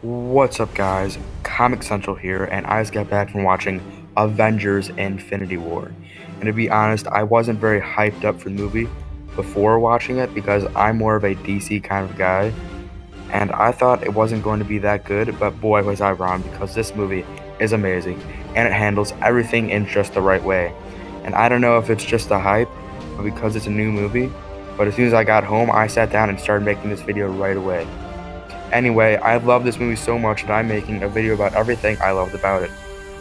What's up, guys? Comic Central here, and I just got back from watching Avengers Infinity War. And to be honest, I wasn't very hyped up for the movie before watching it because I'm more of a DC kind of guy, and I thought it wasn't going to be that good, but boy was I wrong because this movie is amazing and it handles everything in just the right way. And I don't know if it's just the hype or because it's a new movie, but as soon as I got home, I sat down and started making this video right away. Anyway, I love this movie so much that I'm making a video about everything I loved about it,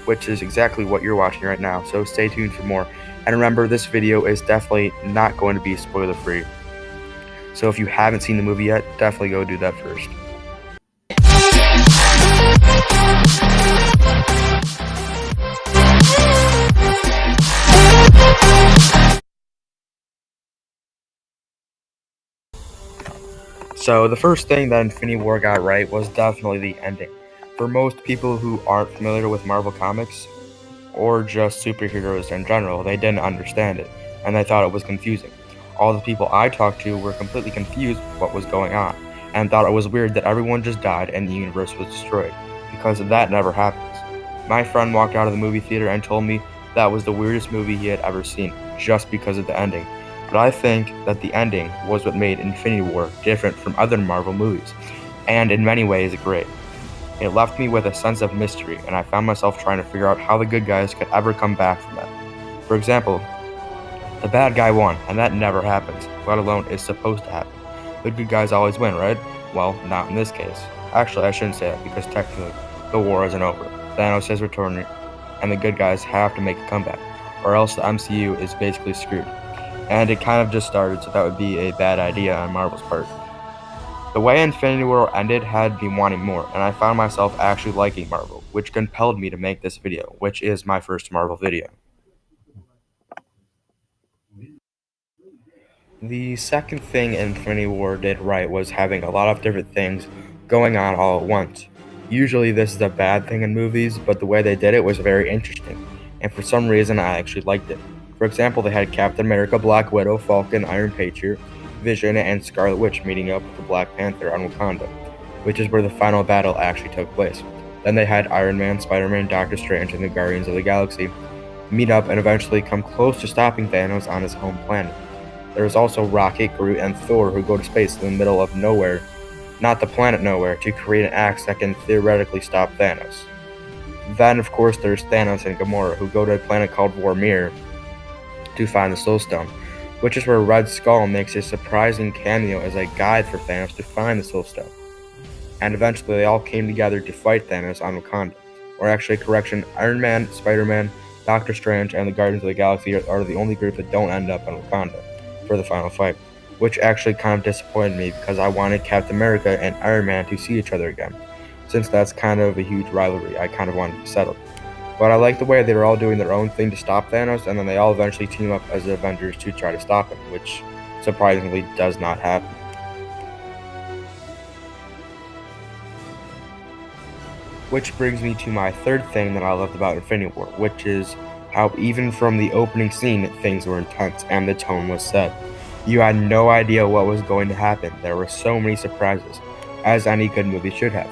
which is exactly what you're watching right now, so stay tuned for more. And remember, this video is definitely not going to be spoiler free, so if you haven't seen the movie yet, definitely go do that first. So the first thing that Infinity War got right was definitely the ending. For most people who aren't familiar with Marvel Comics, or just superheroes in general, they didn't understand it, and they thought it was confusing. All the people I talked to were completely confused what was going on, and thought it was weird that everyone just died and the universe was destroyed, because that never happens. My friend walked out of the movie theater and told me that was the weirdest movie he had ever seen, just because of the ending. But I think that the ending was what made Infinity War different from other Marvel movies, and in many ways great. It left me with a sense of mystery, and I found myself trying to figure out how the good guys could ever come back from that. For example, the bad guy won, and that never happens, let alone is supposed to happen. The good guys always win, right? Well, not in this case. Actually, I shouldn't say that, because technically, the war isn't over. Thanos is returning, and the good guys have to make a comeback, or else the MCU is basically screwed. And it kind of just started, so that would be a bad idea on Marvel's part. The way Infinity War ended had me wanting more, and I found myself actually liking Marvel, which compelled me to make this video, which is my first Marvel video. The second thing Infinity War did right was having a lot of different things going on all at once. Usually this is a bad thing in movies, but the way they did it was very interesting, and for some reason I actually liked it. For example, they had Captain America, Black Widow, Falcon, Iron Patriot, Vision, and Scarlet Witch meeting up with the Black Panther on Wakanda, which is where the final battle actually took place. Then they had Iron Man, Spider-Man, Doctor Strange, and the Guardians of the Galaxy meet up and eventually come close to stopping Thanos on his home planet. There is also Rocket, Groot, and Thor who go to space in the middle of nowhere, not the planet Nowhere, to create an axe that can theoretically stop Thanos. Then, of course, there's Thanos and Gamora who go to a planet called Vormir to find the Soul Stone, which is where Red Skull makes a surprising cameo as a guide for Thanos to find the Soul Stone. And eventually they all came together to fight Thanos on Wakanda. Or actually, correction, Iron Man, Spider-Man, Doctor Strange, and the Guardians of the Galaxy are the only group that don't end up on Wakanda for the final fight, which actually kind of disappointed me because I wanted Captain America and Iron Man to see each other again. Since that's kind of a huge rivalry, I kind of wanted to settle. But I like the way they were all doing their own thing to stop Thanos, and then they all eventually team up as the Avengers to try to stop him, which surprisingly does not happen. Which brings me to my third thing that I loved about Infinity War, which is how even from the opening scene, things were intense and the tone was set. You had no idea what was going to happen. There were so many surprises, as any good movie should have.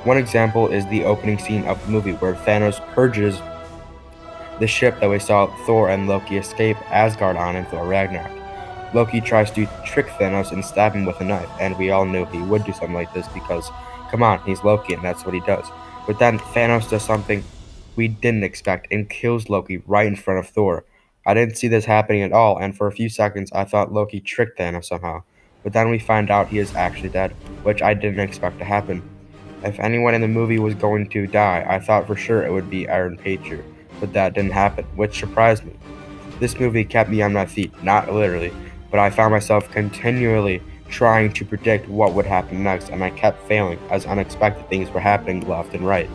One example is the opening scene of the movie where Thanos purges the ship that we saw Thor and Loki escape Asgard on in Thor Ragnarok. Loki tries to trick Thanos and stab him with a knife, and we all knew he would do something like this because, come on, he's Loki and that's what he does. But then Thanos does something we didn't expect and kills Loki right in front of Thor. I didn't see this happening at all, and for a few seconds I thought Loki tricked Thanos somehow. But then we find out he is actually dead, which I didn't expect to happen. If anyone in the movie was going to die, I thought for sure it would be Iron Patriot, but that didn't happen, which surprised me. This movie kept me on my feet, not literally, but I found myself continually trying to predict what would happen next, and I kept failing as unexpected things were happening left and right.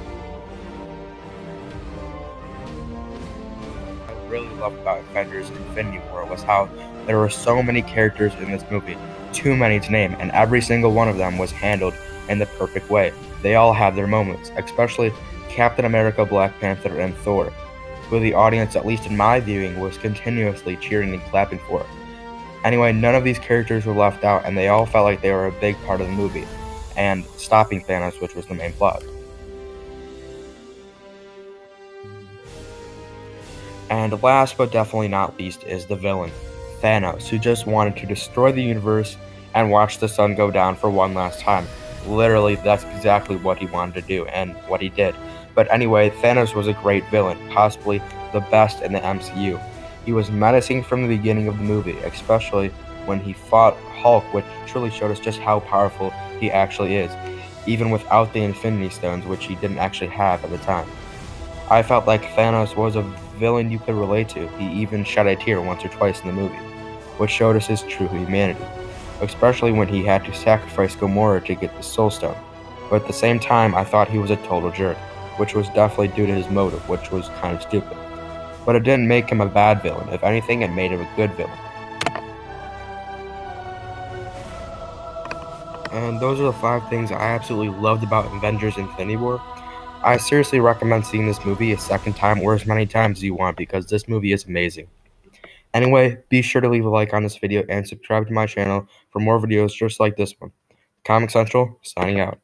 What I really loved about Avengers Infinity War was how there were so many characters in this movie, too many to name, and every single one of them was handled in the perfect way. They all had their moments, especially Captain America, Black Panther, and Thor, who the audience, at least in my viewing, was continuously cheering and clapping for. Anyway, none of these characters were left out, and they all felt like they were a big part of the movie. and stopping Thanos, which was the main plot. And last but definitely not least is the villain, Thanos, who just wanted to destroy the universe and watch the sun go down for one last time. Literally, that's exactly what he wanted to do and what he did. But anyway, Thanos was a great villain, possibly the best in the MCU. He was menacing from the beginning of the movie, especially when he fought Hulk, which truly showed us just how powerful he actually is, even without the Infinity Stones, which he didn't actually have at the time. I felt like Thanos was a villain you could relate to. He even shed a tear once or twice in the movie, which showed us his true humanity, especially when he had to sacrifice Gamora to get the Soul Stone. But at the same time, I thought he was a total jerk, which was definitely due to his motive, which was kind of stupid. But it didn't make him a bad villain. If anything, it made him a good villain. And those are the 5 things I absolutely loved about Avengers Infinity War. I seriously recommend seeing this movie a second time or as many times as you want because this movie is amazing. Anyway, be sure to leave a like on this video and subscribe to my channel for more videos just like this one. Comic Central, signing out.